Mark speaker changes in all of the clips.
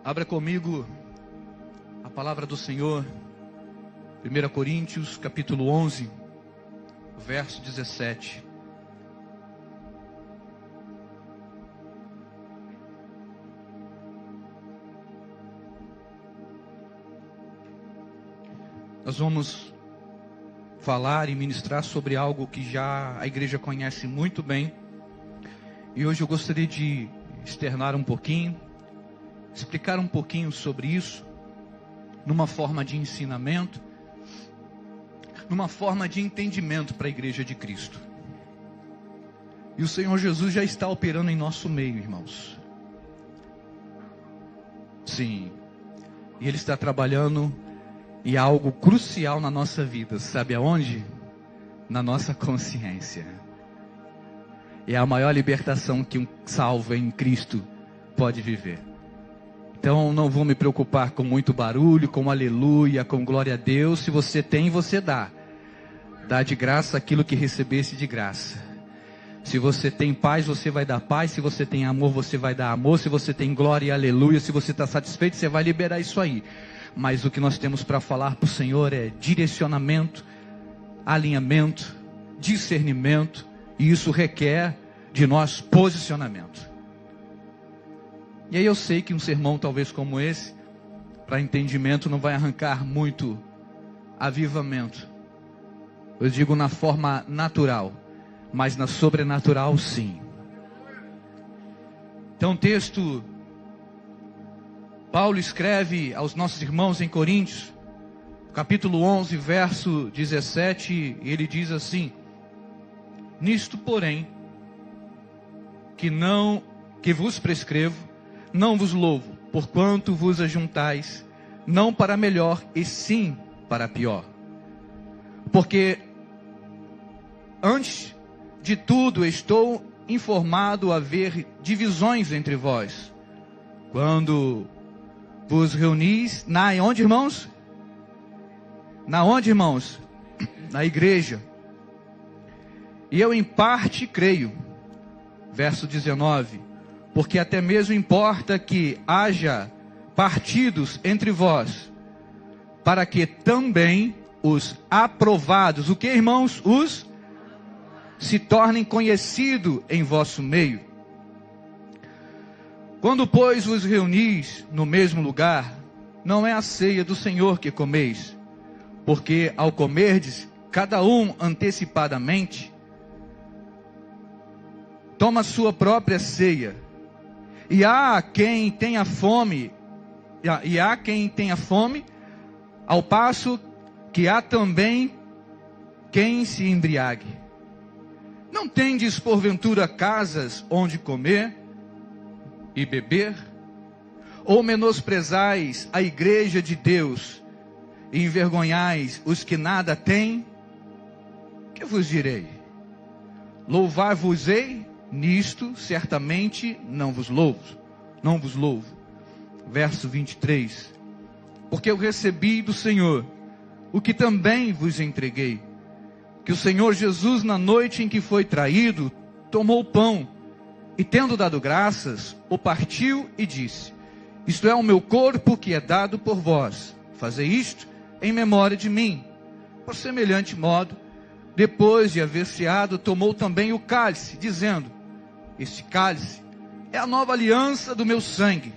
Speaker 1: Abra comigo a palavra do Senhor, 1 Coríntios, capítulo 11, verso 17. Nós vamos falar e ministrar sobre algo que já a igreja conhece muito bem. E hoje eu gostaria de externar um pouquinho, explicar um pouquinho sobre isso, numa forma de ensinamento, numa forma de entendimento para a igreja de Cristo. E o Senhor Jesus já está operando em nosso meio, irmãos. Sim, e Ele está trabalhando em algo crucial na nossa vida, sabe aonde? Na nossa consciência. É a maior libertação que um salvo em Cristo pode viver. Então não vou me preocupar com muito barulho, com aleluia, com glória a Deus. Se você tem, você dá. Dá de graça aquilo que recebesse de graça. Se você tem paz, você vai dar paz. Se você tem amor, você vai dar amor. Se você tem glória e aleluia, se você está satisfeito, você vai liberar isso aí. Mas o que nós temos para falar para o Senhor é direcionamento, alinhamento, discernimento. E isso requer de nós posicionamento. E aí eu sei que um sermão talvez como esse, para entendimento, não vai arrancar muito avivamento. Eu digo na forma natural, mas na sobrenatural sim. Então o texto, Paulo escreve aos nossos irmãos em Coríntios, capítulo 11, verso 17, e ele diz assim: nisto, porém, que vos prescrevo, não vos louvo, porquanto vos ajuntais, não para melhor, e sim para pior. Porque antes de tudo estou informado haver divisões entre vós, quando vos reunis, onde, irmãos? Na onde, irmãos? Na igreja. E eu em parte creio, verso 19, porque até mesmo importa que haja partidos entre vós, para que também os aprovados, o que, irmãos? Os se tornem conhecidos em vosso meio. Quando, pois, vos reunis no mesmo lugar, não é a ceia do Senhor que comeis, porque ao comerdes, cada um antecipadamente toma sua própria ceia. E há quem tenha fome, ao passo que há também quem se embriague. Não tendes porventura casas onde comer e beber? Ou menosprezais a igreja de Deus e envergonhais os que nada têm? Que vos direi? Louvar-vos-ei? Nisto certamente não vos louvo. Verso 23. Porque eu recebi do Senhor o que também vos entreguei, que o Senhor Jesus, na noite em que foi traído, tomou o pão, e tendo dado graças, o partiu e disse: isto é o meu corpo que é dado por vós, fazei isto em memória de mim. Por semelhante modo, depois de haver ceado, tomou também o cálice, dizendo: este cálice é a nova aliança do meu sangue.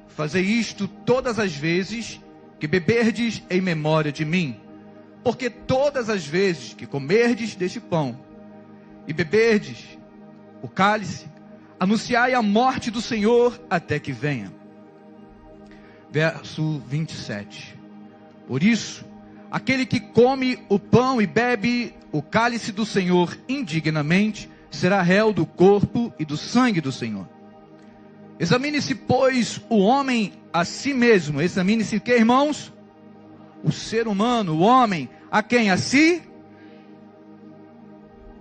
Speaker 1: Fazei isto todas as vezes que beberdes em memória de mim. Porque todas as vezes que comerdes deste pão e beberdes o cálice, anunciai a morte do Senhor até que venha. Verso 27. Por isso, aquele que come o pão e bebe o cálice do Senhor indignamente, será réu do corpo e do sangue do Senhor. Examine-se, pois, o homem a si mesmo. Examine-se o que, irmãos? O ser humano, o homem, a quem? A si?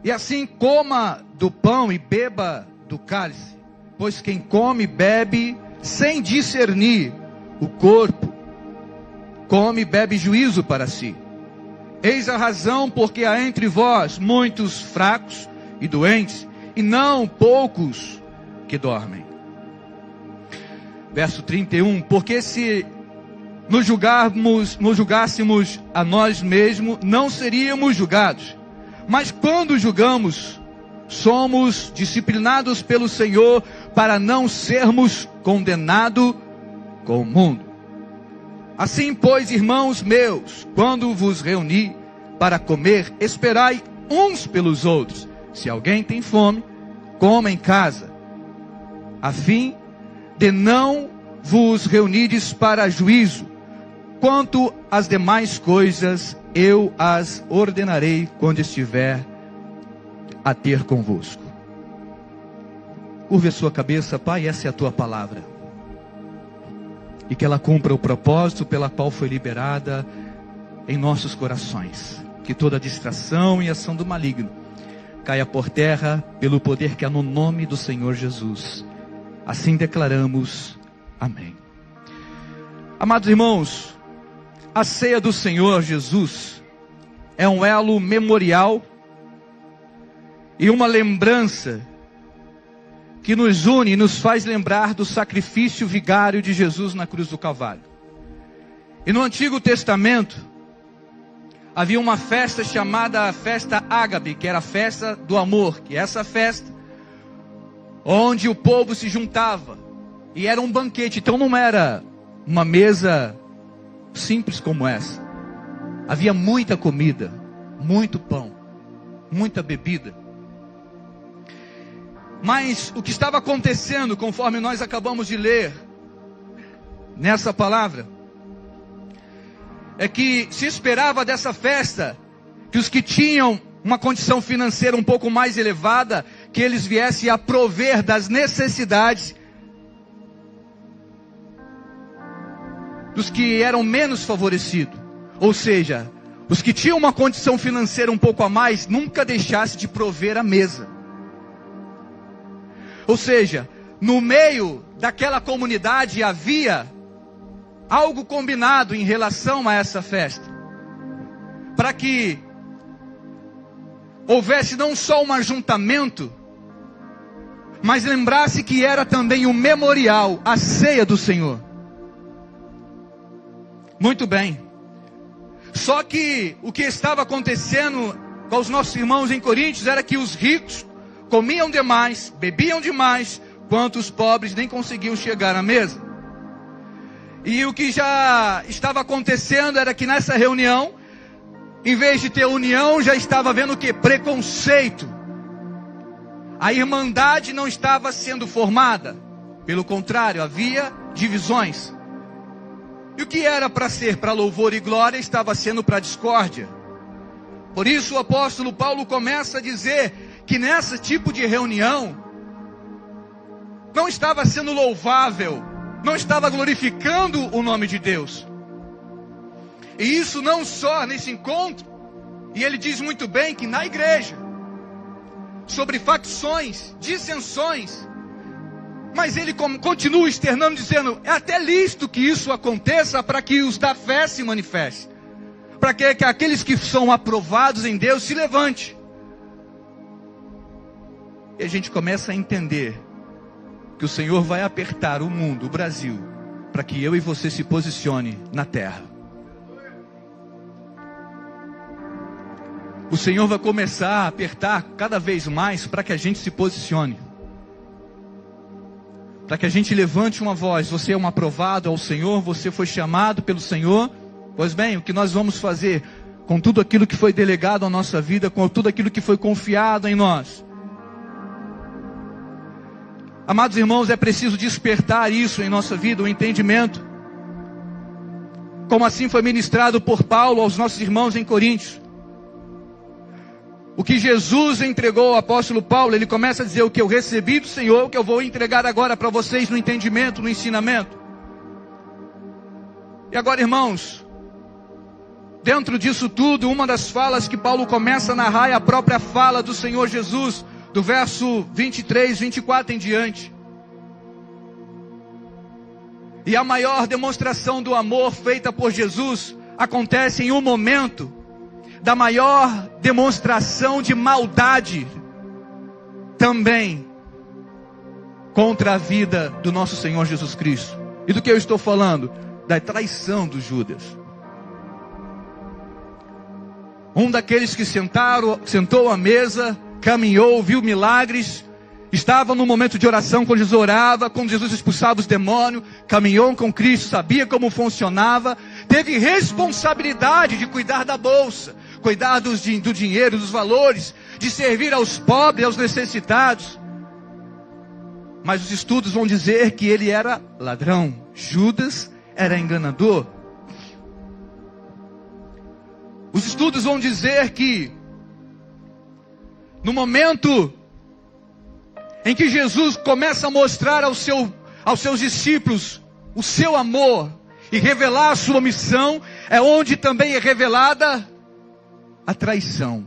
Speaker 1: E assim coma do pão e beba do cálice. Pois quem come e bebe sem discernir o corpo, come e bebe juízo para si. Eis a razão porque há entre vós muitos fracos e doentes, e não poucos que dormem. verso 31, porque se nos julgássemos a nós mesmos, não seríamos julgados. Mas quando julgamos, somos disciplinados pelo Senhor para não sermos condenados com o mundo. Assim, pois, irmãos meus, quando vos reuni para comer, esperai uns pelos outros. Se alguém tem fome, coma em casa, a fim de não vos reunides para juízo. Quanto às demais coisas, eu as ordenarei quando estiver a ter convosco. Curve a sua cabeça, Pai, essa é a tua palavra. E que ela cumpra o propósito pela qual foi liberada em nossos corações. Que toda distração e ação do maligno caia por terra pelo poder que há no nome do Senhor Jesus. Assim declaramos. Amém. Amados irmãos, a ceia do Senhor Jesus é um elo memorial e uma lembrança que nos une e nos faz lembrar do sacrifício vigário de Jesus na cruz do Calvário. E no Antigo Testamento havia uma festa chamada festa Ágabe, que era a festa do amor, que é essa festa onde o povo se juntava e era um banquete. Então não era uma mesa simples como essa. Havia muita comida, muito pão, muita bebida. Mas o que estava acontecendo, conforme nós acabamos de ler nessa palavra, é que se esperava dessa festa que os que tinham uma condição financeira um pouco mais elevada, que eles viessem a prover das necessidades dos que eram menos favorecidos. Ou seja, os que tinham uma condição financeira um pouco a mais, nunca deixassem de prover a mesa. Ou seja, no meio daquela comunidade havia algo combinado em relação a essa festa, para que houvesse não só um ajuntamento, mas lembrasse que era também um memorial, a ceia do Senhor. Muito bem. Só que o que estava acontecendo com os nossos irmãos em Coríntios era que os ricos comiam demais, bebiam demais, quanto os pobres nem conseguiam chegar à mesa. E o que já estava acontecendo era que nessa reunião, em vez de ter união, já estava havendo o que? Preconceito. A irmandade não estava sendo formada. Pelo contrário, havia divisões. E o que era para ser para louvor e glória, estava sendo para discórdia. Por isso o apóstolo Paulo começa a dizer que nesse tipo de reunião, não estava sendo louvável, não estava glorificando o nome de Deus. E isso não só nesse encontro, e ele diz muito bem que na igreja, sobre facções, dissensões, mas ele continua externando, dizendo, é até lícito que isso aconteça para que os da fé se manifestem, para que aqueles que são aprovados em Deus se levantem. E a gente começa a entender que o Senhor vai apertar o mundo, o Brasil, para que eu e você se posicione na terra. O Senhor vai começar a apertar cada vez mais para que a gente se posicione. Para que a gente levante uma voz. Você é um aprovado ao Senhor, você foi chamado pelo Senhor. Pois bem, o que nós vamos fazer com tudo aquilo que foi delegado à nossa vida, com tudo aquilo que foi confiado em nós? Amados irmãos, é preciso despertar isso em nossa vida, o entendimento. Como assim foi ministrado por Paulo aos nossos irmãos em Coríntios. O que Jesus entregou ao apóstolo Paulo, ele começa a dizer o que eu recebi do Senhor, o que eu vou entregar agora para vocês no entendimento, no ensinamento. E agora, irmãos, dentro disso tudo, uma das falas que Paulo começa a narrar é a própria fala do Senhor Jesus, do verso 23, 24 em diante. E a maior demonstração do amor feita por Jesus acontece em um momento da maior demonstração de maldade também contra a vida do nosso Senhor Jesus Cristo. E do que eu estou falando? Da traição do Judas. Um daqueles que sentou à mesa, caminhou, viu milagres, estava no momento de oração quando Jesus orava, quando Jesus expulsava os demônios, caminhou com Cristo, sabia como funcionava, teve responsabilidade de cuidar da bolsa, cuidar do dinheiro, dos valores, de servir aos pobres, aos necessitados. Mas os estudos vão dizer que ele era ladrão, Judas era enganador. Os estudos vão dizer que no momento em que Jesus começa a mostrar aos seus discípulos o seu amor e revelar a sua missão, é onde também é revelada a traição.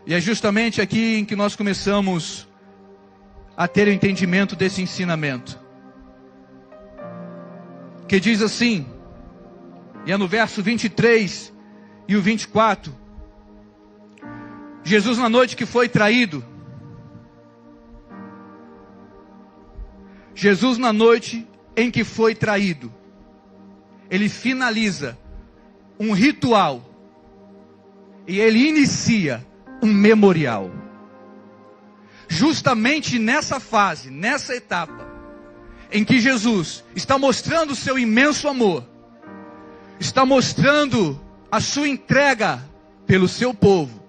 Speaker 1: E é justamente aqui em que nós começamos a ter o entendimento desse ensinamento. Que diz assim, e é no verso 23 e o 24. Jesus, na noite que foi traído, Jesus, na noite em que foi traído, ele finaliza um ritual e ele inicia um memorial. Justamente nessa fase, nessa etapa, em que Jesus está mostrando o seu imenso amor, está mostrando a sua entrega pelo seu povo,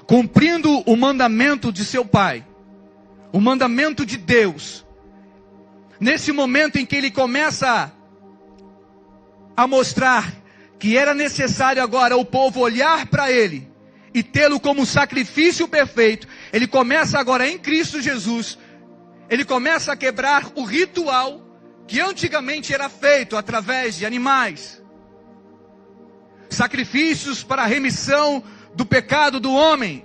Speaker 1: cumprindo o mandamento de seu Pai, o mandamento de Deus. Nesse momento em que ele começa a mostrar que era necessário agora o povo olhar para ele e tê-lo como sacrifício perfeito, ele começa agora em Cristo Jesus, ele começa a quebrar o ritual que antigamente era feito através de animais. Sacrifícios para a remissão do pecado do homem.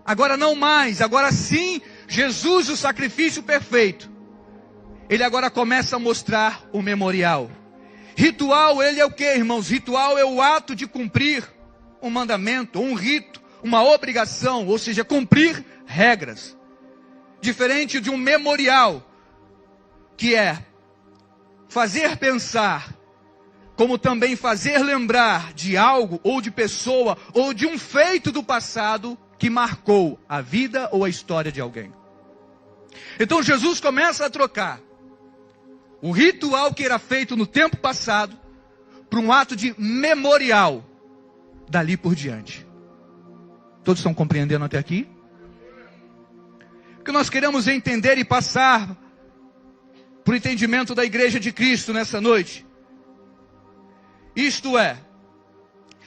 Speaker 1: Agora não mais, agora sim, Jesus, o sacrifício perfeito. Ele agora começa a mostrar o memorial. Ritual, ele é o que, irmãos? Ritual é o ato de cumprir um mandamento, um rito, uma obrigação, ou seja, cumprir regras. Diferente de um memorial, que é fazer pensar, como também fazer lembrar de algo, ou de pessoa, ou de um feito do passado que marcou a vida ou a história de alguém. Então Jesus começa a trocar o ritual que era feito no tempo passado para um ato de memorial dali por diante. Todos estão compreendendo até aqui? O que nós queremos entender e passar para o entendimento da igreja de Cristo nessa noite. Isto é,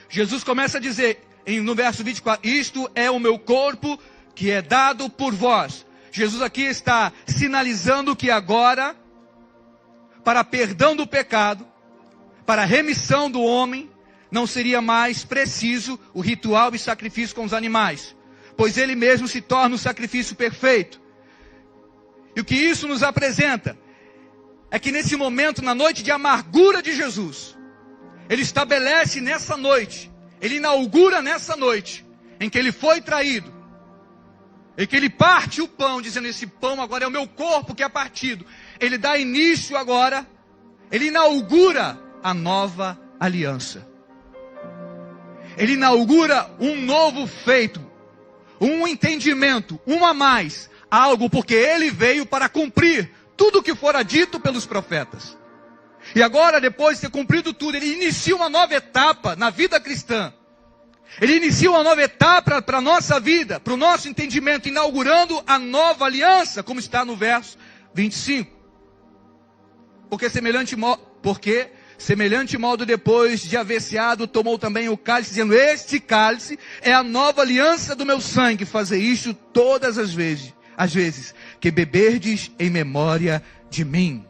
Speaker 1: Jesus começa a dizer no verso 24, isto é o meu corpo que é dado por vós. Jesus aqui está sinalizando que agora, para perdão do pecado, para a remissão do homem, não seria mais preciso o ritual e sacrifício com os animais, pois ele mesmo se torna o sacrifício perfeito. E o que isso nos apresenta é que nesse momento, na noite de amargura de Jesus, ele estabelece nessa noite, ele inaugura nessa noite, em que ele foi traído, em que ele parte o pão, dizendo, esse pão agora é o meu corpo que é partido. Ele dá início agora, ele inaugura a nova aliança. Ele inaugura um novo feito, um entendimento, um a mais, algo porque ele veio para cumprir tudo o que fora dito pelos profetas. E agora, depois de ter cumprido tudo, ele inicia uma nova etapa na vida cristã. Ele inicia uma nova etapa para a nossa vida, para o nosso entendimento, inaugurando a nova aliança, como está no verso 25. Porque semelhante modo, depois de haver ceado, tomou também o cálice, dizendo, este cálice é a nova aliança do meu sangue, fazer isto todas as vezes que beberdes em memória de mim.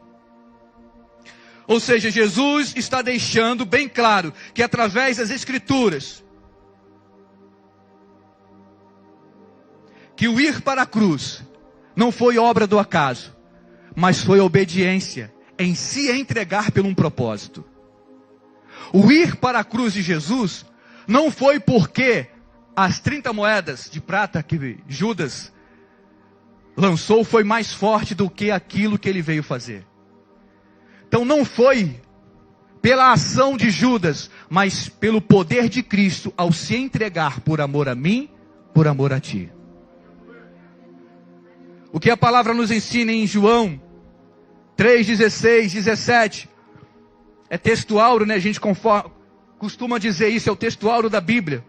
Speaker 1: Ou seja, Jesus está deixando bem claro que através das Escrituras, que o ir para a cruz não foi obra do acaso, mas foi obediência em se entregar por um propósito. O ir para a cruz de Jesus não foi porque as 30 moedas de prata que Judas lançou foi mais forte do que aquilo que ele veio fazer. Então não foi pela ação de Judas, mas pelo poder de Cristo ao se entregar por amor a mim, por amor a ti. O que a palavra nos ensina em João 3:16, 17, é texto áureo, né? A gente costuma dizer isso, é o texto áureo da Bíblia.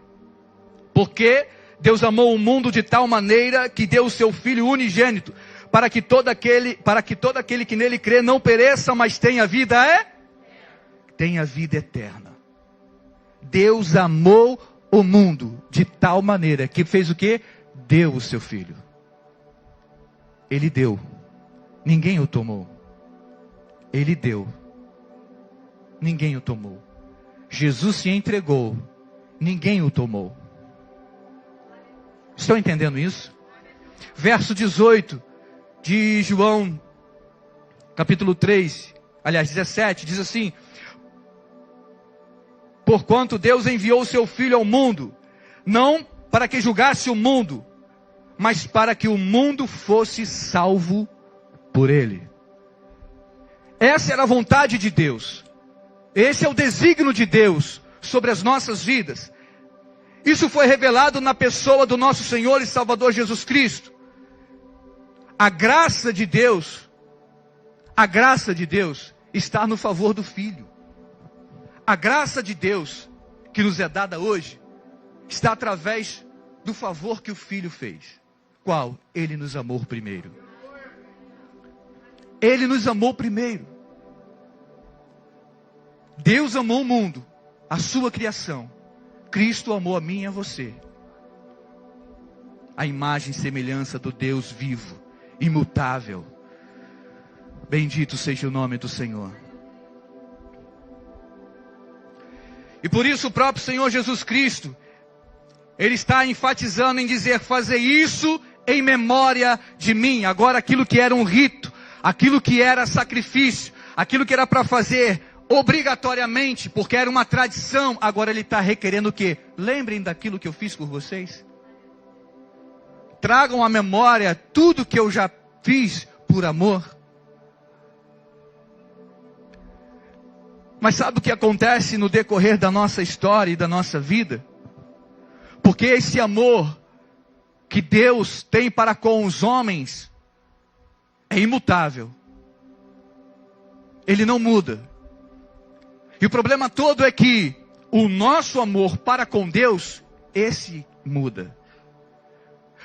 Speaker 1: Porque Deus amou o mundo de tal maneira que deu o seu Filho unigênito, para que todo aquele que nele crê não pereça, mas tenha vida eterna. Deus amou o mundo de tal maneira que fez o quê? Deu o seu Filho. Ele deu. Ninguém o tomou. Ele deu. Ninguém o tomou. Jesus se entregou. Ninguém o tomou. Estão entendendo isso? Verso 18 de João, capítulo 3, aliás 17, diz assim: porquanto Deus enviou o seu Filho ao mundo, não para que julgasse o mundo, mas para que o mundo fosse salvo por ele. Essa era a vontade de Deus. Esse é o desígnio de Deus sobre as nossas vidas. Isso foi revelado na pessoa do nosso Senhor e Salvador Jesus Cristo. A graça de Deus está no favor do Filho. A graça de Deus que nos é dada hoje está através do favor que o Filho fez. Qual? Ele nos amou primeiro. Ele nos amou primeiro. Deus amou o mundo, a sua criação. Cristo amou a mim e a você. A imagem e semelhança do Deus vivo, imutável. Bendito seja o nome do Senhor. E por isso o próprio Senhor Jesus Cristo, Ele está enfatizando em dizer: fazer isso em memória de mim. Agora aquilo que era um rito, aquilo que era sacrifício, aquilo que era para fazer obrigatoriamente, porque era uma tradição, agora Ele está requerendo o quê? Lembrem daquilo que eu fiz por vocês. Tragam à memória tudo que eu já fiz por amor. Mas sabe o que acontece no decorrer da nossa história e da nossa vida? Porque esse amor que Deus tem para com os homens é imutável. Ele não muda. E o problema todo é que o nosso amor para com Deus, esse muda.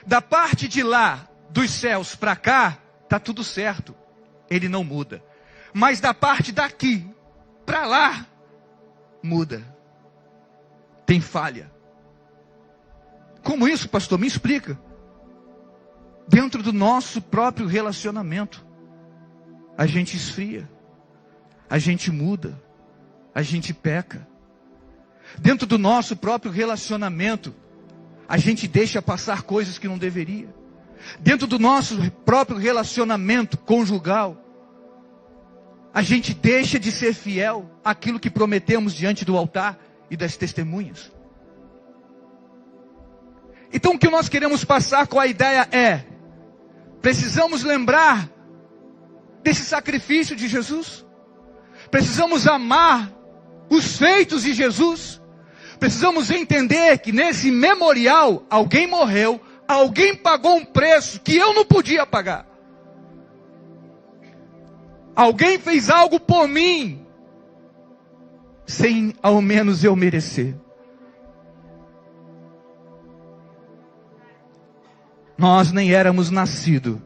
Speaker 1: Da parte de lá, dos céus para cá, está tudo certo. Ele não muda. Mas da parte daqui para lá, muda. Tem falha. Como isso, pastor? Me explica. Dentro do nosso próprio relacionamento, a gente esfria. A gente muda. A gente peca. Dentro do nosso próprio relacionamento, a gente deixa passar coisas que não deveria. Dentro do nosso próprio relacionamento conjugal, a gente deixa de ser fiel àquilo que prometemos diante do altar e das testemunhas. Então o que nós queremos passar com a ideia é: precisamos lembrar desse sacrifício de Jesus. Precisamos amar os feitos de Jesus. Precisamos entender que nesse memorial, alguém morreu, alguém pagou um preço que eu não podia pagar. Alguém fez algo por mim, sem ao menos eu merecer. Nós nem éramos nascidos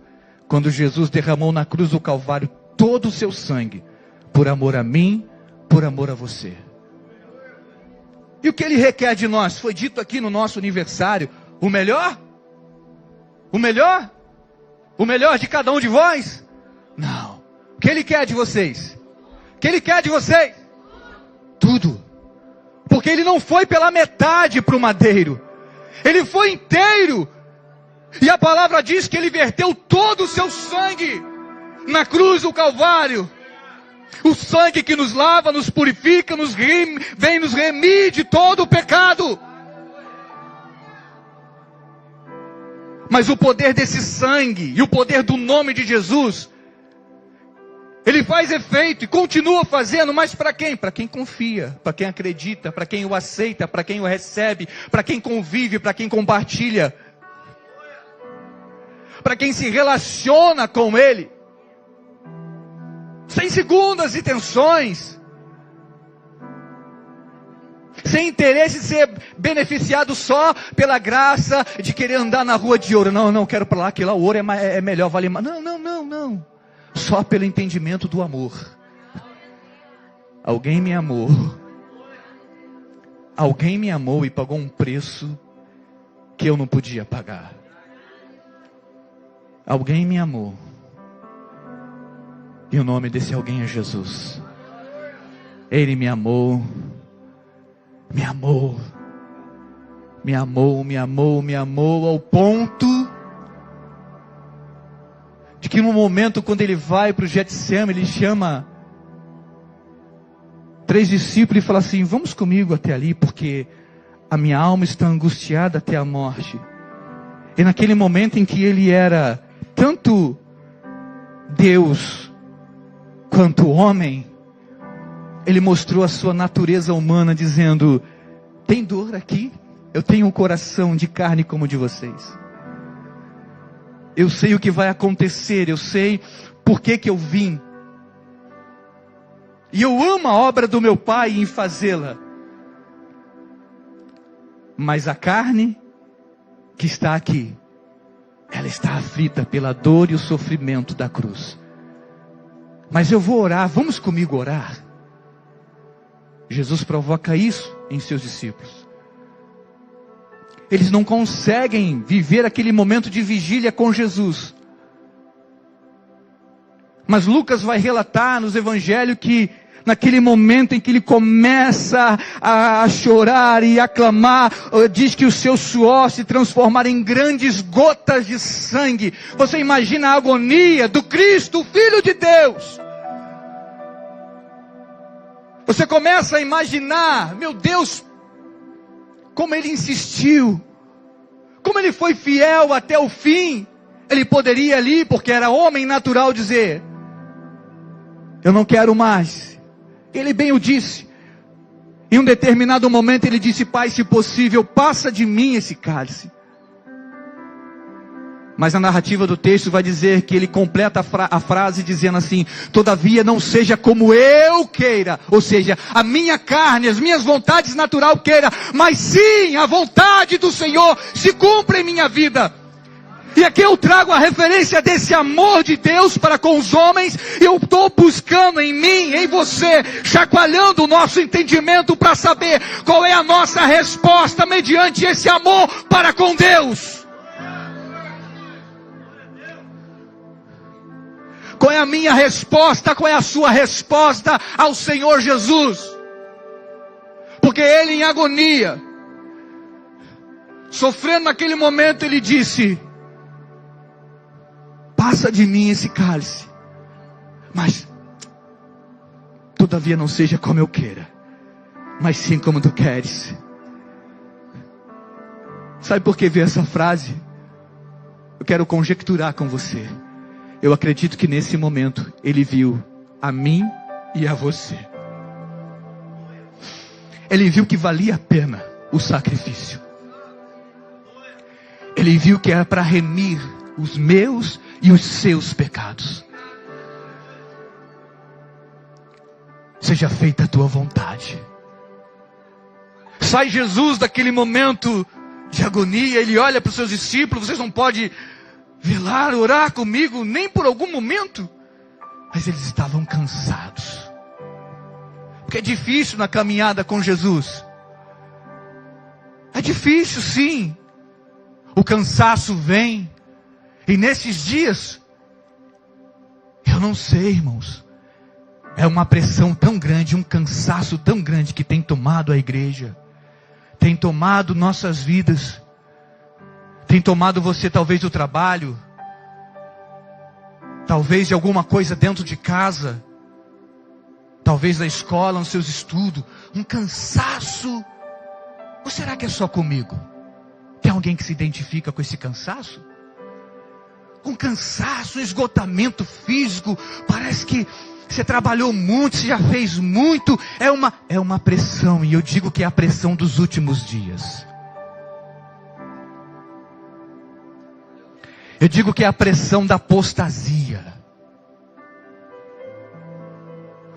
Speaker 1: quando Jesus derramou na cruz do Calvário todo o seu sangue, por amor a mim, por amor a você. E o que Ele requer de nós? Foi dito aqui no nosso aniversário: o melhor? O melhor? O melhor de cada um de vós? Não. O que Ele quer de vocês? O que Ele quer de vocês? Tudo. Porque Ele não foi pela metade para o madeiro. Ele foi inteiro. E a palavra diz que Ele verteu todo o seu sangue na cruz do Calvário. O sangue que nos lava, nos purifica, vem nos remir de todo o pecado. Mas o poder desse sangue e o poder do nome de Jesus, ele faz efeito e continua fazendo, mas para quem? Para quem confia, para quem acredita, para quem o aceita, para quem o recebe, para quem convive, para quem compartilha, para quem se relaciona com ele, sem segundas intenções, sem interesse de ser beneficiado só pela graça de querer andar na rua de ouro. Não, quero para lá, que lá o ouro é melhor, vale mais. Não. Só pelo entendimento do amor. Alguém me amou. Alguém me amou e pagou um preço que eu não podia pagar. Alguém me amou. E o nome desse alguém é Jesus. Ele me amou. Me amou. Me amou, me amou, me amou ao ponto de que no momento quando ele vai para o Getsemane, ele chama 3 discípulos e fala assim: vamos comigo até ali, porque a minha alma está angustiada até a morte. E naquele momento em que ele era tanto Deus quanto homem, ele mostrou a sua natureza humana, dizendo: tem dor aqui? Eu tenho um coração de carne como o de vocês. Eu sei o que vai acontecer, eu sei por que eu vim. E eu amo a obra do meu Pai em fazê-la. Mas a carne que está aqui, ela está aflita pela dor e o sofrimento da cruz. Mas eu vou orar, vamos comigo orar. Jesus provoca isso em seus discípulos. Eles não conseguem viver aquele momento de vigília com Jesus. Mas Lucas vai relatar nos evangelhos que naquele momento em que ele começa a chorar e a clamar, diz que o seu suor se transformara em grandes gotas de sangue. Você imagina a agonia do Cristo, o Filho de Deus. Você começa a imaginar, meu Deus, como ele insistiu, como ele foi fiel até o fim. Ele poderia ali, porque era homem natural, dizer: eu não quero mais. Ele bem o disse. Em um determinado momento ele disse: Pai, se possível, passa de mim esse cálice. Mas a narrativa do texto vai dizer que ele completa a frase dizendo assim: todavia não seja como eu queira, ou seja, a minha carne, as minhas vontades natural queira, mas sim a vontade do Senhor se cumpra em minha vida. E aqui eu trago a referência desse amor de Deus para com os homens. Eu estou buscando em mim, em você, chacoalhando o nosso entendimento para saber qual é a nossa resposta mediante esse amor para com Deus. Qual é a minha resposta? Qual é a sua resposta ao Senhor Jesus? Porque ele, em agonia, sofrendo naquele momento, ele disse: passa de mim esse cálice, mas todavia não seja como eu queira, mas sim como tu queres. Sabe por que veio essa frase? Eu quero conjecturar com você. Eu acredito que nesse momento ele viu a mim e a você. Ele viu que valia a pena o sacrifício. Ele viu que era para remir os meus e os seus pecados. Seja feita a tua vontade. Sai Jesus daquele momento de agonia. Ele olha para os seus discípulos: vocês não podem velar, orar comigo, nem por algum momento? Mas eles estavam cansados. Porque é difícil na caminhada com Jesus. É difícil, sim. O cansaço vem. E nesses dias, eu não sei, irmãos, é uma pressão tão grande, um cansaço tão grande que tem tomado a igreja, tem tomado nossas vidas, tem tomado você talvez do trabalho, talvez de alguma coisa dentro de casa, talvez da escola, nos seus estudos, um cansaço. Ou será que é só comigo? Tem alguém que se identifica com esse cansaço? com cansaço, esgotamento físico. Parece que você trabalhou muito, você já fez muito. É uma pressão, e eu digo que é a pressão dos últimos dias. Eu digo que é a pressão da apostasia,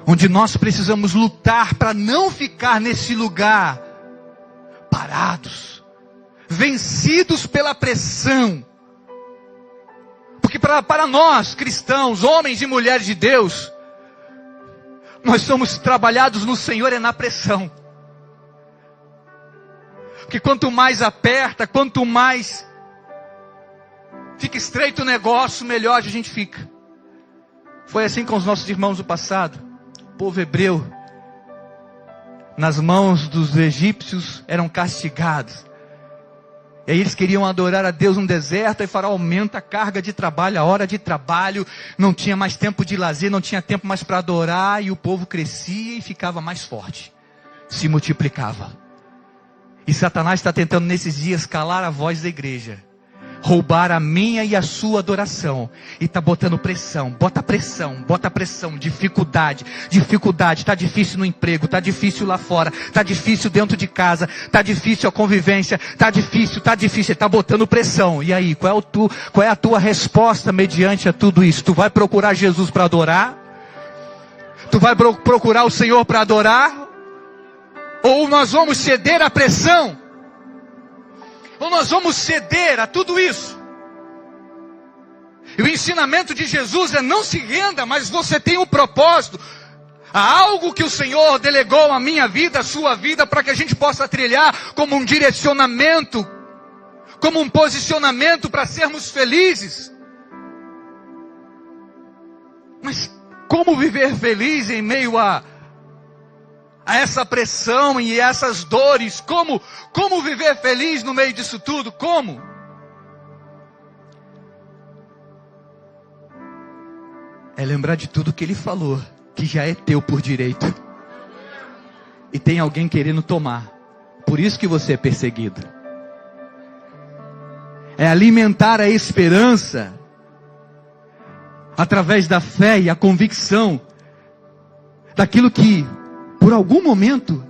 Speaker 1: onde nós precisamos lutar para não ficar nesse lugar, parados, vencidos pela pressão. Porque para nós, cristãos, homens e mulheres de Deus, nós somos trabalhados no Senhor é na pressão. Porque quanto mais aperta, quanto mais fica estreito o negócio, melhor a gente fica. Foi assim com os nossos irmãos do passado. O povo hebreu, nas mãos dos egípcios, eram castigados. E aí eles queriam adorar a Deus no deserto, e Faraó aumenta a carga de trabalho, a hora de trabalho, não tinha mais tempo de lazer, não tinha tempo mais para adorar, e o povo crescia e ficava mais forte, se multiplicava. E Satanás está tentando nesses dias calar a voz da igreja, roubar a minha e a sua adoração, e está botando pressão, bota pressão, dificuldade, está difícil no emprego, está difícil lá fora, está difícil dentro de casa, está difícil a convivência, está difícil, está botando pressão. E aí, qual é a tua resposta mediante a tudo isso? Tu vai procurar Jesus para adorar? Tu vai procurar o Senhor para adorar? Ou nós vamos ceder à pressão? Ou nós vamos ceder a tudo isso? E o ensinamento de Jesus é: não se renda, mas você tem um propósito. Há algo que o Senhor delegou à minha vida, à sua vida, para que a gente possa trilhar como um direcionamento, como um posicionamento para sermos felizes. Mas como viver feliz em meio a essa pressão e essas dores? Como viver feliz no meio disso tudo? Como? É lembrar de tudo que Ele falou, que já é teu por direito, e tem alguém querendo tomar. Por isso que você é perseguido. É alimentar a esperança através da fé e a convicção daquilo que por algum momento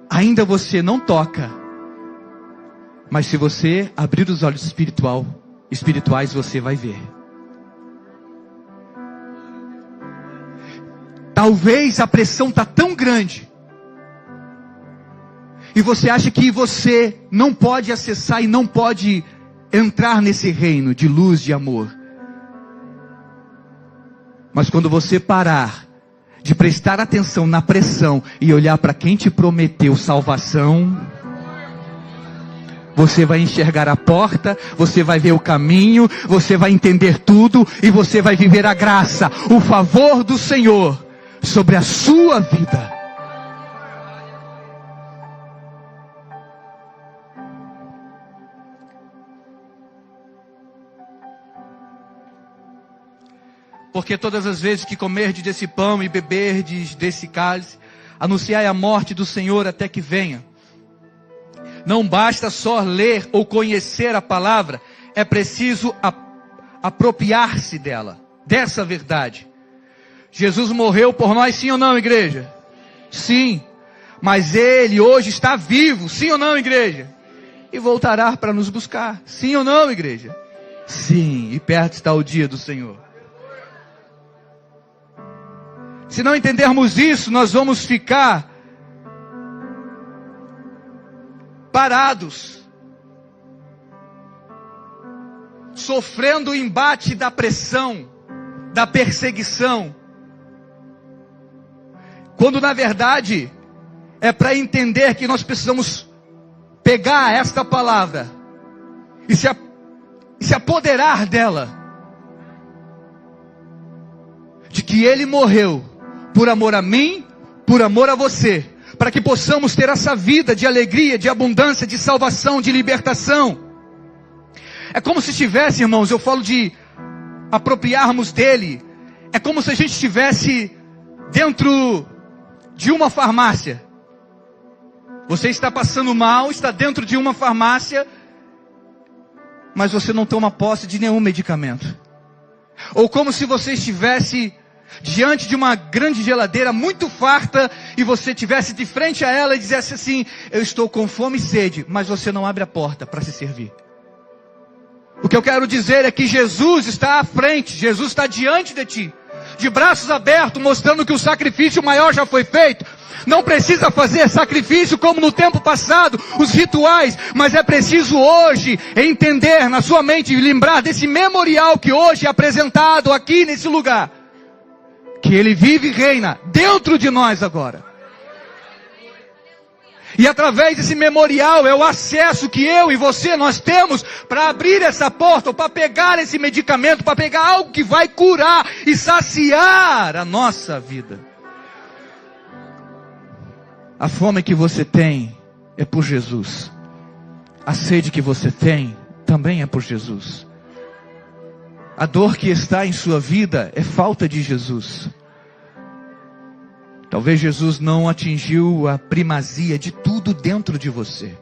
Speaker 1: ainda você não toca, mas se você abrir os olhos espirituais, você vai ver. Talvez a pressão está tão grande, e você acha que você não pode acessar e não pode entrar nesse reino de luz, de amor. Mas quando você parar de prestar atenção na pressão e olhar para quem te prometeu salvação, você vai enxergar a porta, você vai ver o caminho, você vai entender tudo, e você vai viver a graça, o favor do Senhor sobre a sua vida. Porque todas as vezes que comerdes desse pão e beberdes desse cálice, anunciai a morte do Senhor até que venha. Não basta só ler ou conhecer a palavra, é preciso apropriar-se dessa verdade. Jesus morreu por nós, sim ou não, igreja? Sim. Mas Ele hoje está vivo, sim ou não, igreja? E voltará para nos buscar, sim ou não, igreja? Sim, e perto está o dia do Senhor. Se não entendermos isso, nós vamos ficar parados, sofrendo o embate da pressão, da perseguição, quando na verdade é para entender que nós precisamos pegar esta palavra e se apoderar dela, de que Ele morreu por amor a mim, por amor a você, para que possamos ter essa vida de alegria, de abundância, de salvação, de libertação. É como se estivesse, irmãos, eu falo de apropriarmos dele, é como se a gente estivesse dentro de uma farmácia. Você está passando mal, está dentro de uma farmácia, mas você não toma posse de nenhum medicamento. Ou como se você estivesse diante de uma grande geladeira muito farta e você estivesse de frente a ela e dissesse assim: eu estou com fome e sede, mas você não abre a porta para se servir. O que eu quero dizer é que Jesus está à frente, Jesus está diante de ti, de braços abertos, mostrando que o sacrifício maior já foi feito. Não precisa fazer sacrifício como no tempo passado, os rituais, mas é preciso hoje entender na sua mente e lembrar desse memorial que hoje é apresentado aqui nesse lugar, que Ele vive e reina dentro de nós agora. E através desse memorial é o acesso que eu e você nós temos para abrir essa porta, ou para pegar esse medicamento, para pegar algo que vai curar e saciar a nossa vida. A fome que você tem é por Jesus. A sede que você tem também é por Jesus. A dor que está em sua vida é falta de Jesus. Talvez Jesus não atingiu a primazia de tudo dentro de você.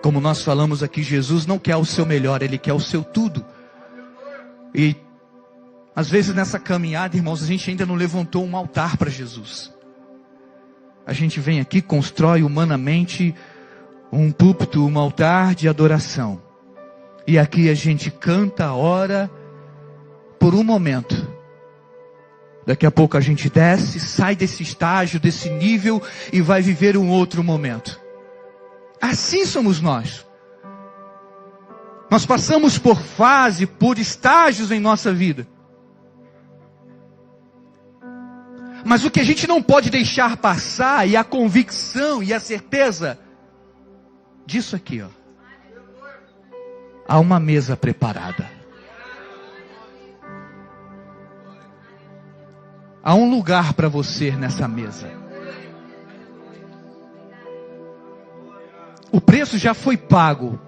Speaker 1: Como nós falamos aqui, Jesus não quer o seu melhor, Ele quer o seu tudo. E às vezes nessa caminhada, irmãos, a gente ainda não levantou um altar para Jesus. A gente vem aqui, constrói humanamente um púlpito, um altar de adoração. E aqui a gente canta, ora, por um momento. Daqui a pouco a gente desce, sai desse estágio, desse nível e vai viver um outro momento. Assim somos nós. Nós passamos por fase, por estágios em nossa vida. Mas o que a gente não pode deixar passar, e a convicção e a certeza disso aqui, ó. Há uma mesa preparada. Há um lugar para você nessa mesa. O preço já foi pago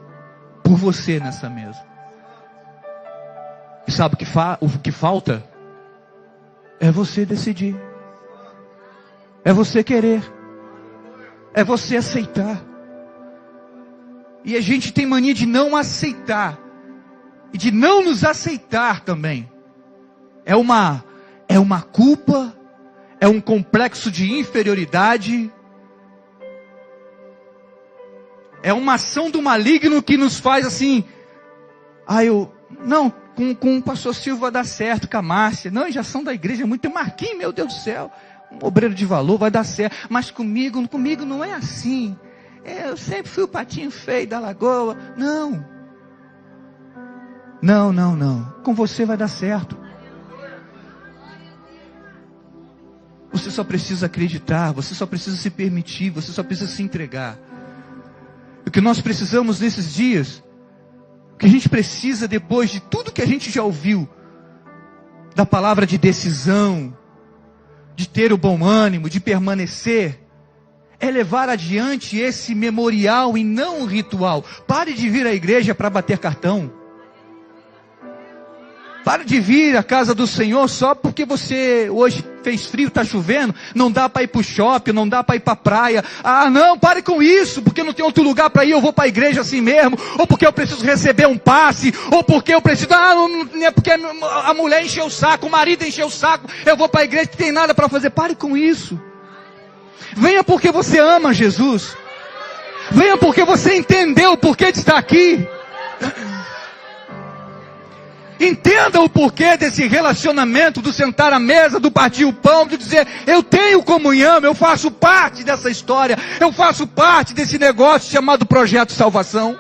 Speaker 1: por você nessa mesa. E sabe o que falta? É você decidir. É você querer. É você aceitar. E a gente tem mania de não aceitar. E de não nos aceitar também. É uma culpa. É um complexo de inferioridade. É uma ação do maligno que nos faz assim. Com o pastor Silva vai dar certo, com a Márcia. Não, já são da igreja muito. Tem Marquinhos, meu Deus do céu. Um obreiro de valor, vai dar certo. Mas comigo não é assim. Eu sempre fui o patinho feio da lagoa. Não. Com você vai dar certo. Você só precisa acreditar. Você só precisa se permitir. Você só precisa se entregar. O que nós precisamos nesses dias, o que a gente precisa depois de tudo que a gente já ouviu, da palavra de decisão, de ter o bom ânimo, de permanecer, é levar adiante esse memorial e não um ritual. Pare de vir à igreja para bater cartão. Pare de vir à casa do Senhor só porque você hoje fez frio, está chovendo, não dá para ir para o shopping, não dá para ir para a praia. Não, pare com isso, porque não tem outro lugar para ir, eu vou para a igreja assim mesmo, ou porque eu preciso receber um passe, ou porque eu preciso, não é porque a mulher encheu o saco, o marido encheu o saco, eu vou para a igreja que tem nada para fazer. Pare com isso. Venha porque você ama Jesus. Venha porque você entendeu o porquê de estar aqui. Entenda o porquê desse relacionamento, do sentar à mesa, do partir o pão, de dizer, eu tenho comunhão, eu faço parte dessa história, eu faço parte desse negócio chamado Projeto Salvação.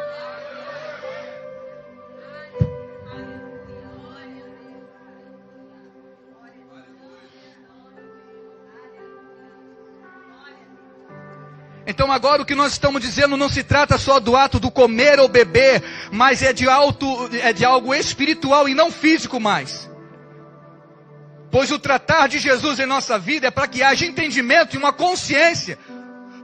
Speaker 1: Então agora o que nós estamos dizendo não se trata só do ato do comer ou beber, mas é de algo espiritual e não físico mais. Pois o tratar de Jesus em nossa vida é para que haja entendimento e uma consciência.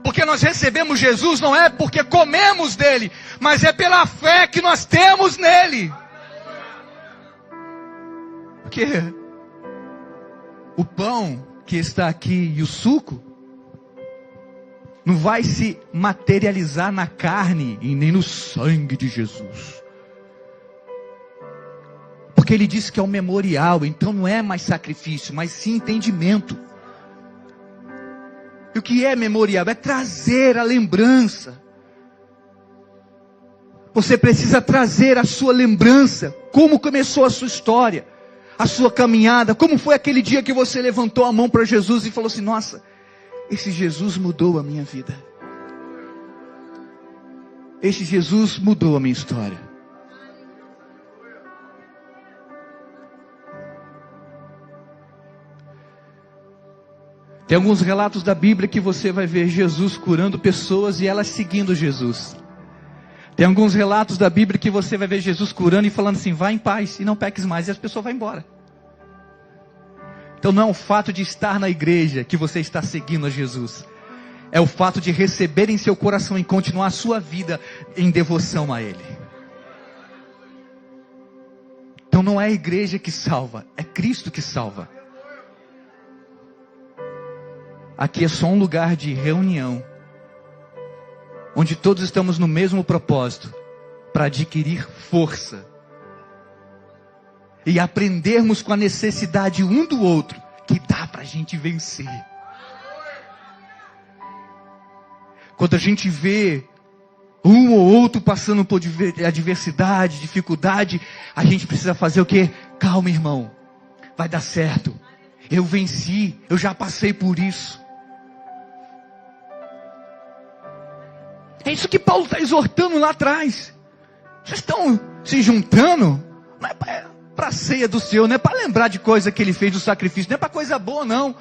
Speaker 1: Porque nós recebemos Jesus não é porque comemos dele, mas é pela fé que nós temos nele. Porque o pão que está aqui e o suco não vai se materializar na carne e nem no sangue de Jesus. Porque ele disse que é um memorial, então não é mais sacrifício, mas sim entendimento. E o que é memorial? É trazer a lembrança. Você precisa trazer a sua lembrança, como começou a sua história, a sua caminhada, como foi aquele dia que você levantou a mão para Jesus e falou assim: nossa, esse Jesus mudou a minha vida. Esse Jesus mudou a minha história. Tem alguns relatos da Bíblia que você vai ver Jesus curando pessoas e elas seguindo Jesus. Tem alguns relatos da Bíblia que você vai ver Jesus curando e falando assim: vá em paz e não peques mais, e as pessoas vão embora. Então não é o fato de estar na igreja que você está seguindo a Jesus. É o fato de receber em seu coração e continuar a sua vida em devoção a Ele. Então não é a igreja que salva, é Cristo que salva. Aqui é só um lugar de reunião, onde todos estamos no mesmo propósito, para adquirir força. E aprendermos com a necessidade um do outro, que dá para a gente vencer. Quando a gente vê um ou outro passando por adversidade, dificuldade, a gente precisa fazer o quê? Calma, irmão, vai dar certo. Eu venci, eu já passei por isso. É isso que Paulo está exortando lá atrás. Vocês estão se juntando, não é para a ceia do Senhor, não é para lembrar de coisa que Ele fez do sacrifício, não é para coisa boa não.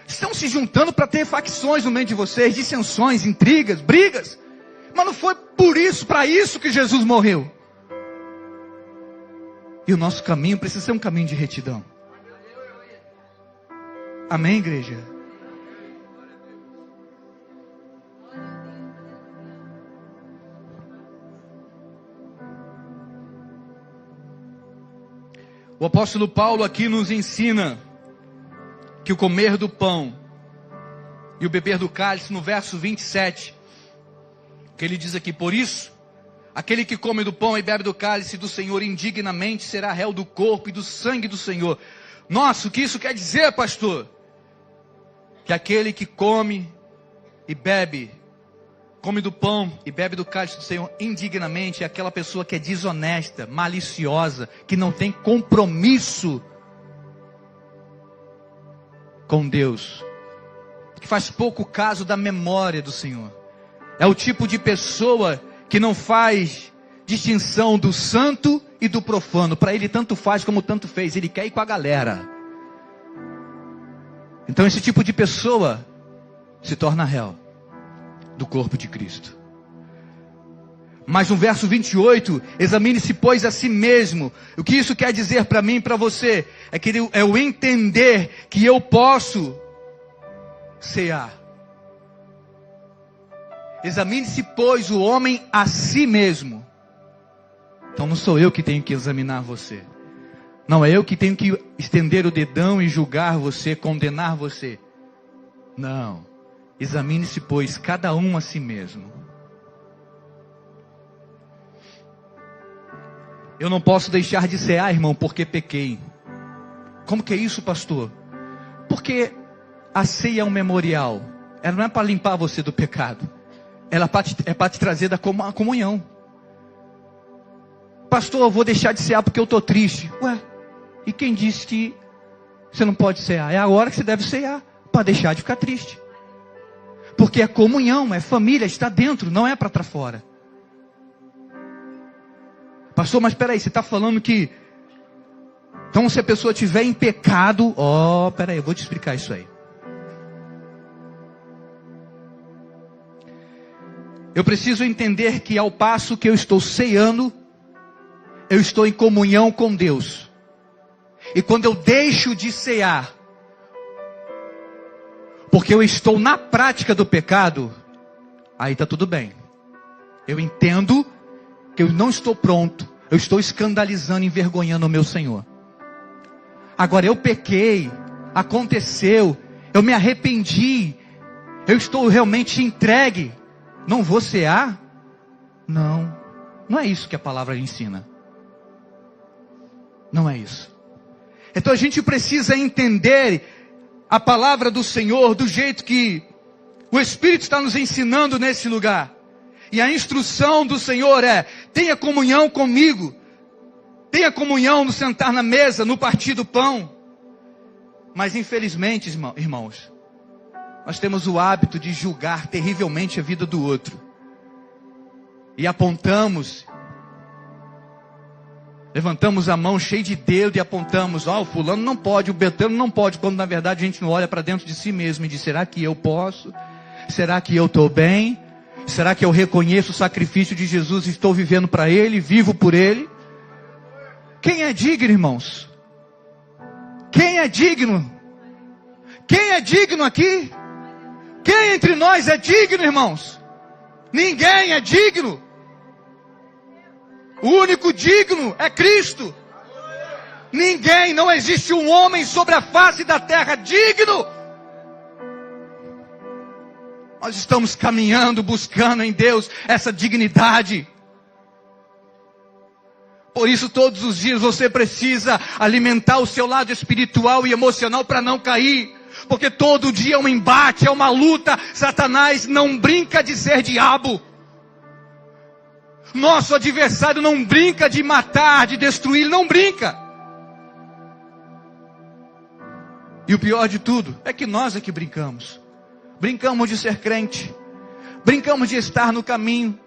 Speaker 1: Estão se juntando para ter facções no meio de vocês, dissensões, intrigas, brigas. Mas não foi por isso, para isso que Jesus morreu. E o nosso caminho precisa ser um caminho de retidão. Amém, igreja? O apóstolo Paulo aqui nos ensina que o comer do pão e o beber do cálice, no verso 27, que ele diz aqui: por isso, aquele que come do pão e bebe do cálice do Senhor indignamente será réu do corpo e do sangue do Senhor. Nossa, o que isso quer dizer, pastor? Que aquele que come do pão e bebe do cálice do Senhor indignamente é aquela pessoa que é desonesta, maliciosa, que não tem compromisso com Deus, que faz pouco caso da memória do Senhor. É o tipo de pessoa que não faz distinção do santo e do profano. Para ele tanto faz como tanto fez, ele quer ir com a galera. Então esse tipo de pessoa se torna réu do corpo de Cristo. Mas no verso 28, examine-se pois a si mesmo. O que isso quer dizer para mim e para você? É o entender que eu posso cear. Examine-se pois o homem a si mesmo. Então não sou eu que tenho que examinar você. Não é eu que tenho que estender o dedão e julgar você, condenar você. Não. Examine-se, pois, cada um a si mesmo. Eu não posso deixar de cear, irmão, porque pequei. Como que é isso, pastor? Porque a ceia é um memorial. Ela não é para limpar você do pecado. Ela é para te trazer da comunhão. Pastor, eu vou deixar de cear porque eu estou triste. Ué, e quem disse que você não pode cear? É agora que você deve cear, para deixar de ficar triste. Porque é comunhão, é família, está dentro, não é para estar fora. Pastor, mas espera aí, você está falando que... Então se a pessoa estiver em pecado... Espera aí, eu vou te explicar isso aí. Eu preciso entender que ao passo que eu estou ceando, eu estou em comunhão com Deus. E quando eu deixo de cear, porque eu estou na prática do pecado, aí está tudo bem. Eu entendo que eu não estou pronto, eu estou escandalizando, envergonhando o meu Senhor. Agora eu pequei, aconteceu, eu me arrependi, eu estou realmente entregue, não vou cear? Não, não é isso que a palavra ensina. Não é isso. Então a gente precisa entender a palavra do Senhor do jeito que o Espírito está nos ensinando nesse lugar. E a instrução do Senhor é: tenha comunhão comigo. Tenha comunhão no sentar na mesa, no partir do pão. Mas infelizmente, irmãos, nós temos o hábito de julgar terrivelmente a vida do outro. E apontamos, levantamos a mão cheia de dedo e apontamos: ó, o fulano não pode, o Betano não pode, quando na verdade a gente não olha para dentro de si mesmo e diz: será que eu posso? Será que eu estou bem? Será que eu reconheço o sacrifício de Jesus e estou vivendo para Ele, vivo por Ele? Quem é digno, irmãos? Quem é digno? Quem é digno aqui? Quem entre nós é digno, irmãos? Ninguém é digno. O único digno é Cristo. Ninguém, não existe um homem sobre a face da terra digno. Nós estamos caminhando, buscando em Deus essa dignidade. Por isso todos os dias você precisa alimentar o seu lado espiritual e emocional para não cair. Porque todo dia é um embate, é uma luta. Satanás não brinca de ser diabo. Nosso adversário não brinca de matar, de destruir, ele não brinca. E o pior de tudo é que nós é que brincamos. Brincamos de ser crente. Brincamos de estar no caminho.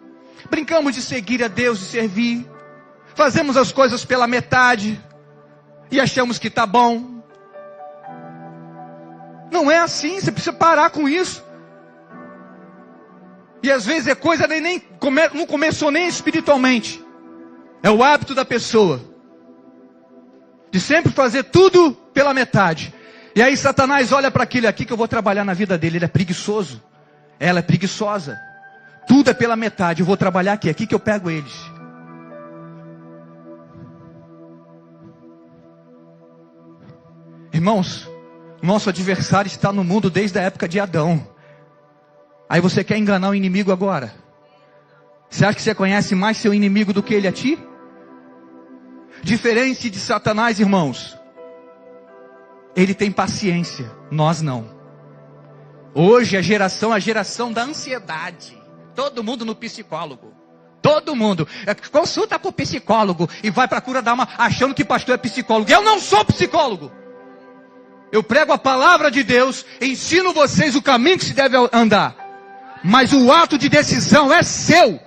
Speaker 1: Brincamos de seguir a Deus, de servir. Fazemos as coisas pela metade. E achamos que está bom. Não é assim, você precisa parar com isso. E às vezes é coisa não começou nem espiritualmente. É o hábito da pessoa. De sempre fazer tudo pela metade. E aí Satanás olha para aquele aqui que eu vou trabalhar na vida dele. Ele é preguiçoso. Ela é preguiçosa. Tudo é pela metade. Eu vou trabalhar aqui. Aqui que eu pego eles. Irmãos, nosso adversário está no mundo desde a época de Adão. Aí você quer enganar o inimigo agora? Você acha que você conhece mais seu inimigo do que ele a ti? Diferente de Satanás, irmãos. Ele tem paciência, nós não. Hoje a geração da ansiedade. Todo mundo no psicólogo. Todo mundo. Consulta com o psicólogo e vai para a cura da alma achando que pastor é psicólogo. Eu não sou psicólogo. Eu prego a palavra de Deus, ensino vocês o caminho que se deve andar. Mas o ato de decisão é seu.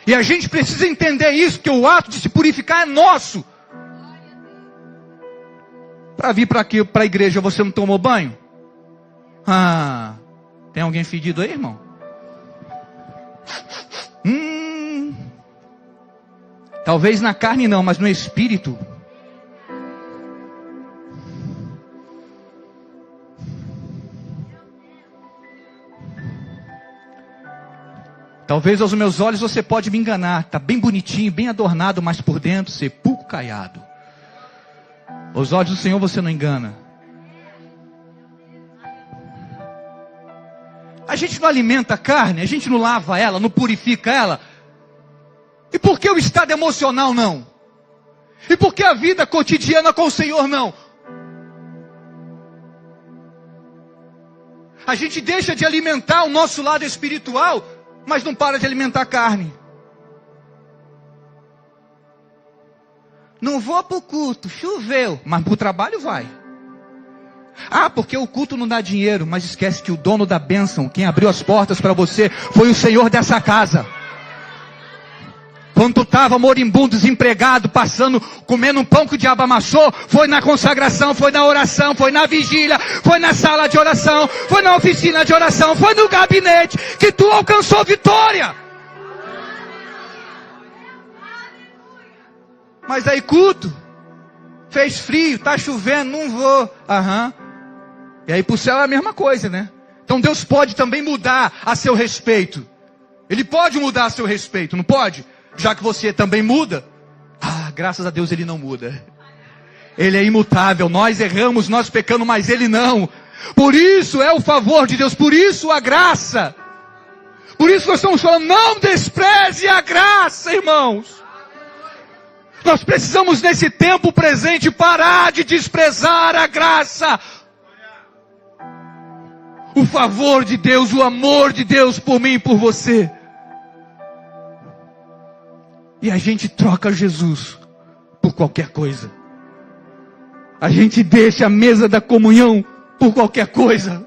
Speaker 1: E a gente precisa entender isso, que o ato de se purificar é nosso. Para vir para aqui, para a igreja, você não tomou banho? Tem alguém fedido aí, irmão? Talvez na carne não, mas no espírito. Talvez aos meus olhos você pode me enganar. Está bem bonitinho, bem adornado, mas por dentro sepulcro caiado. Aos olhos do Senhor você não engana. A gente não alimenta a carne, a gente não lava ela, não purifica ela. E por que o estado emocional não? E por que a vida cotidiana com o Senhor não? A gente deixa de alimentar o nosso lado espiritual, mas não para de alimentar a carne. Não vou para o culto, choveu, mas para o trabalho vai. Porque o culto não dá dinheiro, mas esquece que o dono da bênção, quem abriu as portas para você, foi o Senhor dessa casa. Quando tu estava moribundo, desempregado, comendo um pão que o diabo amassou, foi na consagração, foi na oração, foi na vigília, foi na sala de oração, foi na oficina de oração, foi no gabinete, que tu alcançou vitória. Mas aí culto, fez frio, está chovendo, não vou. E aí para o céu é a mesma coisa, né? Então Deus pode também mudar a seu respeito. Ele pode mudar a seu respeito, não pode? Já que você também muda. Graças a Deus Ele não muda. Ele é imutável. Nós erramos, nós pecamos, mas Ele não. Por isso é o favor de Deus. Por isso a graça. Por isso nós estamos falando, não despreze a graça, irmãos. Nós precisamos nesse tempo presente parar de desprezar a graça. O favor de Deus, o amor de Deus por mim e por você. E a gente troca Jesus por qualquer coisa. A gente deixa a mesa da comunhão por qualquer coisa.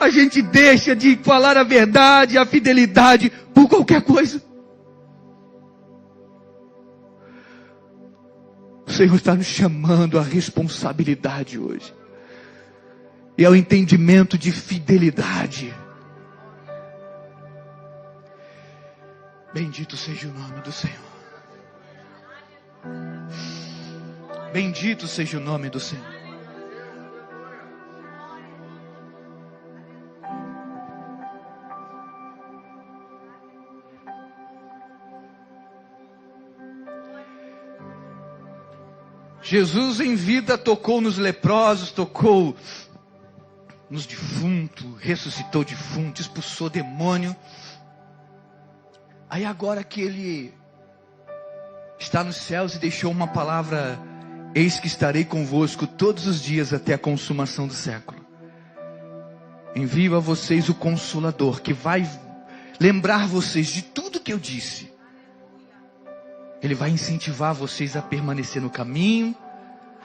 Speaker 1: A gente deixa de falar a verdade, a fidelidade por qualquer coisa. O Senhor está nos chamando à responsabilidade hoje. E ao entendimento de fidelidade. Bendito seja o nome do Senhor. Bendito seja o nome do Senhor. Jesus em vida tocou nos leprosos, tocou nos defuntos, ressuscitou defunto, expulsou demônio. Aí agora que Ele está nos céus e deixou uma palavra: eis que estarei convosco todos os dias até a consumação do século. Envio a vocês o Consolador, que vai lembrar vocês de tudo que eu disse. Ele vai incentivar vocês a permanecer no caminho,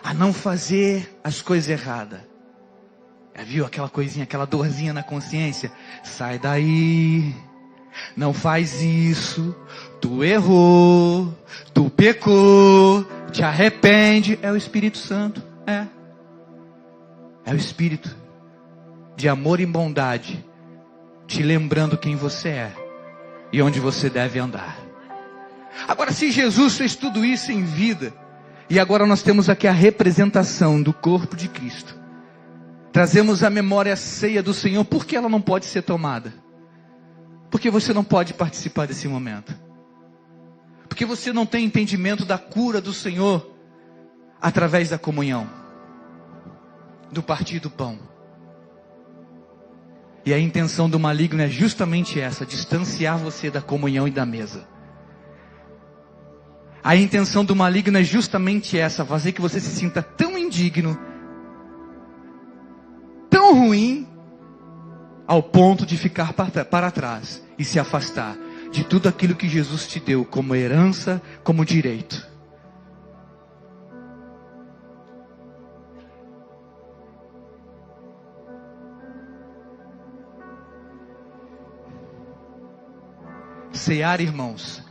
Speaker 1: a não fazer as coisas erradas. Viu aquela coisinha, aquela dorzinha na consciência? Sai daí, não faz isso, tu errou, tu pecou, te arrepende. É o Espírito Santo, é o Espírito de amor e bondade, te lembrando quem você é e onde você deve andar. Agora, se Jesus fez tudo isso em vida, e agora nós temos aqui a representação do corpo de Cristo, trazemos a memória a ceia do Senhor. Por que ela não pode ser tomada? Porque você não pode participar desse momento. Porque você não tem entendimento da cura do Senhor através da comunhão, do partir do pão. E a intenção do maligno é justamente essa: distanciar você da comunhão e da mesa. A intenção do maligno é justamente essa: fazer que você se sinta tão indigno, tão ruim, ao ponto de ficar para trás e se afastar de tudo aquilo que Jesus te deu como herança, como direito. Cear, irmãos,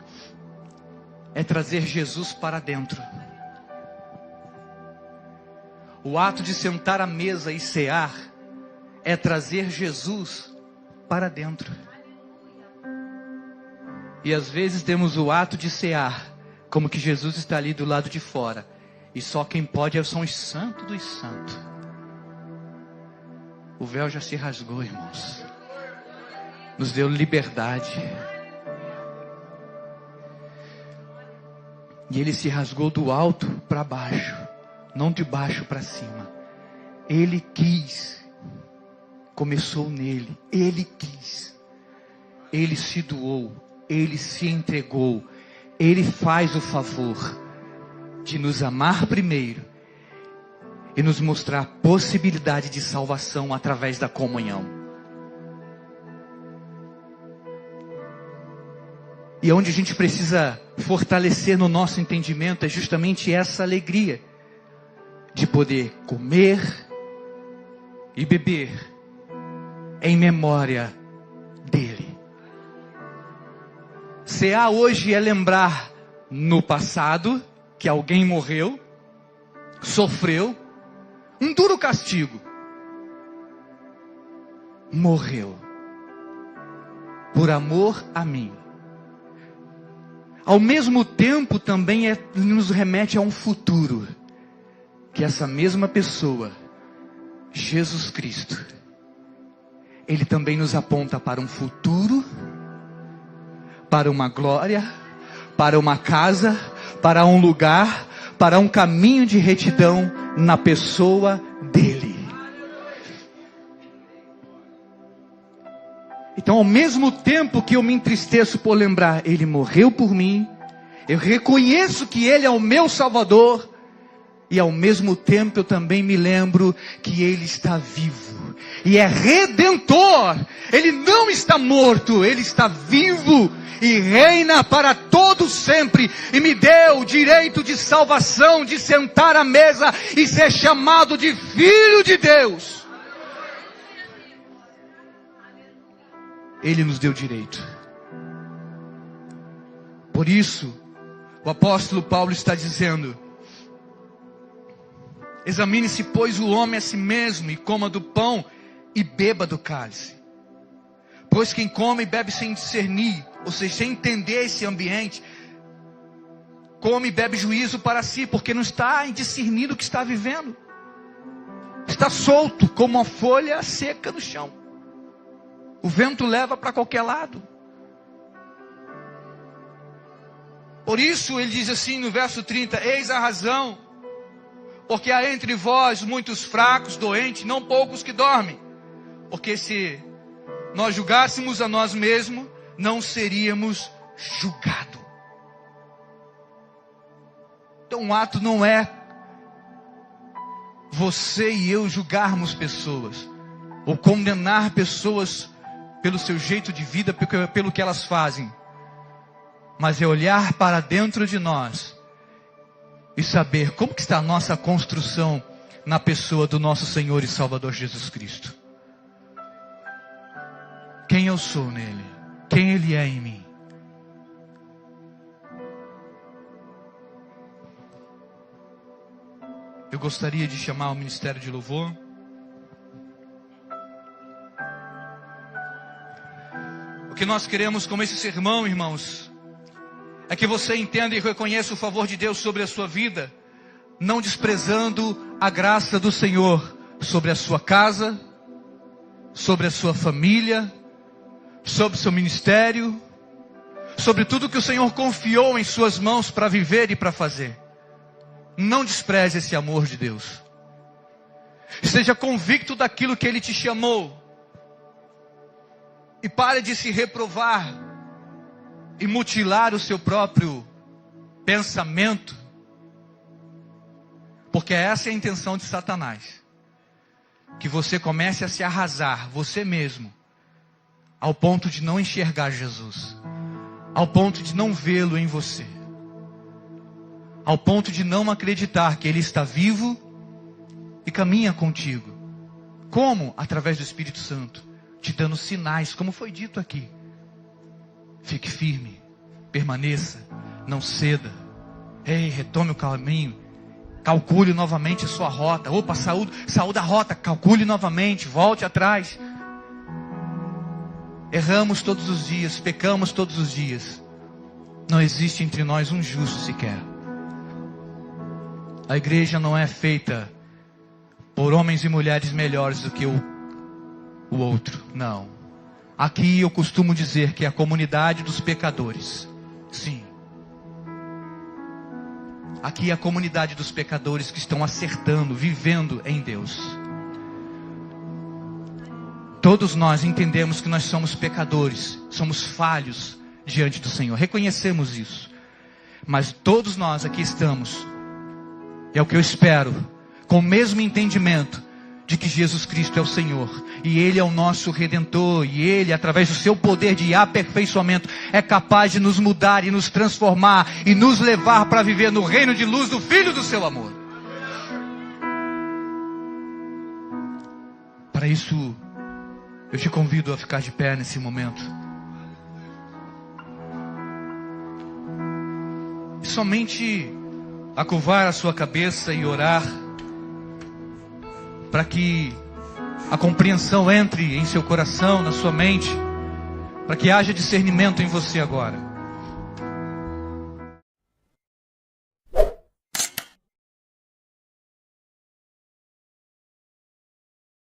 Speaker 1: é trazer Jesus para dentro. O ato de sentar à mesa e cear é trazer Jesus para dentro. E às vezes temos o ato de cear como que Jesus está ali do lado de fora, e só quem pode são os santos dos santos. O véu já se rasgou, irmãos. Nos deu liberdade. E ele se rasgou do alto para baixo, não de baixo para cima. Ele quis. Começou nele. Ele quis. Ele se doou. Ele se entregou. Ele faz o favor de nos amar primeiro e nos mostrar a possibilidade de salvação através da comunhão. E onde a gente precisa fortalecer no nosso entendimento é justamente essa alegria de poder comer e beber em memória dele. Cear hoje é lembrar no passado que alguém morreu, sofreu um duro castigo, morreu por amor a mim. Ao mesmo tempo também nos remete a um futuro, que essa mesma pessoa, Jesus Cristo, Ele também nos aponta para um futuro, para uma glória, para uma casa, para um lugar, para um caminho de retidão na pessoa dele. Então, ao mesmo tempo que eu me entristeço por lembrar, Ele morreu por mim, eu reconheço que Ele é o meu Salvador, e ao mesmo tempo eu também me lembro que Ele está vivo, e é Redentor. Ele não está morto, Ele está vivo, e reina para todo sempre, e me deu o direito de salvação, de sentar à mesa, e ser chamado de Filho de Deus. Ele nos deu direito. Por isso, o apóstolo Paulo está dizendo: examine-se, pois, o homem a si mesmo, e coma do pão e beba do cálice. Pois quem come e bebe sem discernir, ou seja, sem entender esse ambiente, come e bebe juízo para si, porque não está em discernir o que está vivendo. Está solto como uma folha seca no chão. O vento leva para qualquer lado. Por isso ele diz assim no verso 30, eis a razão, porque há entre vós muitos fracos, doentes, não poucos que dormem. Porque se nós julgássemos a nós mesmos, não seríamos julgados. Então o ato não é você e eu julgarmos pessoas, ou condenar pessoas pelo seu jeito de vida, pelo que elas fazem, mas é olhar para dentro de nós e saber como que está a nossa construção na pessoa do nosso Senhor e Salvador Jesus Cristo. Quem eu sou nele, quem Ele é em mim. Eu gostaria de chamar o Ministério de Louvor. O que nós queremos com esse sermão, irmãos, é que você entenda e reconheça o favor de Deus sobre a sua vida, não desprezando a graça do Senhor sobre a sua casa, sobre a sua família, sobre o seu ministério, sobre tudo que o Senhor confiou em suas mãos para viver e para fazer. Não despreze esse amor de Deus. Esteja convicto daquilo que Ele te chamou. E pare de se reprovar e mutilar o seu próprio pensamento. Porque essa é a intenção de Satanás. Que você comece a se arrasar, você mesmo, ao ponto de não enxergar Jesus. Ao ponto de não vê-lo em você. Ao ponto de não acreditar que Ele está vivo e caminha contigo. Como? Através do Espírito Santo. Te dando sinais, como foi dito aqui. Fique firme, permaneça, não ceda. Ei, retome o caminho, calcule novamente a sua rota. Opa, saúde a rota, calcule novamente, volte atrás. Erramos todos os dias, pecamos todos os dias. Não existe entre nós um justo sequer. A igreja não é feita por homens e mulheres melhores do que o outro, não. Aqui eu costumo dizer que é a comunidade dos pecadores. Sim. Aqui é a comunidade dos pecadores que estão acertando, vivendo em Deus. Todos nós entendemos que nós somos pecadores, somos falhos diante do Senhor. Reconhecemos isso. Mas todos nós aqui estamos, é o que eu espero, com o mesmo entendimento de que Jesus Cristo é o Senhor, e Ele é o nosso Redentor, e Ele, através do seu poder de aperfeiçoamento, é capaz de nos mudar e nos transformar, e nos levar para viver no reino de luz do Filho do seu amor. Para isso, eu te convido a ficar de pé nesse momento. E somente a curvar a sua cabeça e orar, para que a compreensão entre em seu coração, na sua mente, para que haja discernimento em você agora.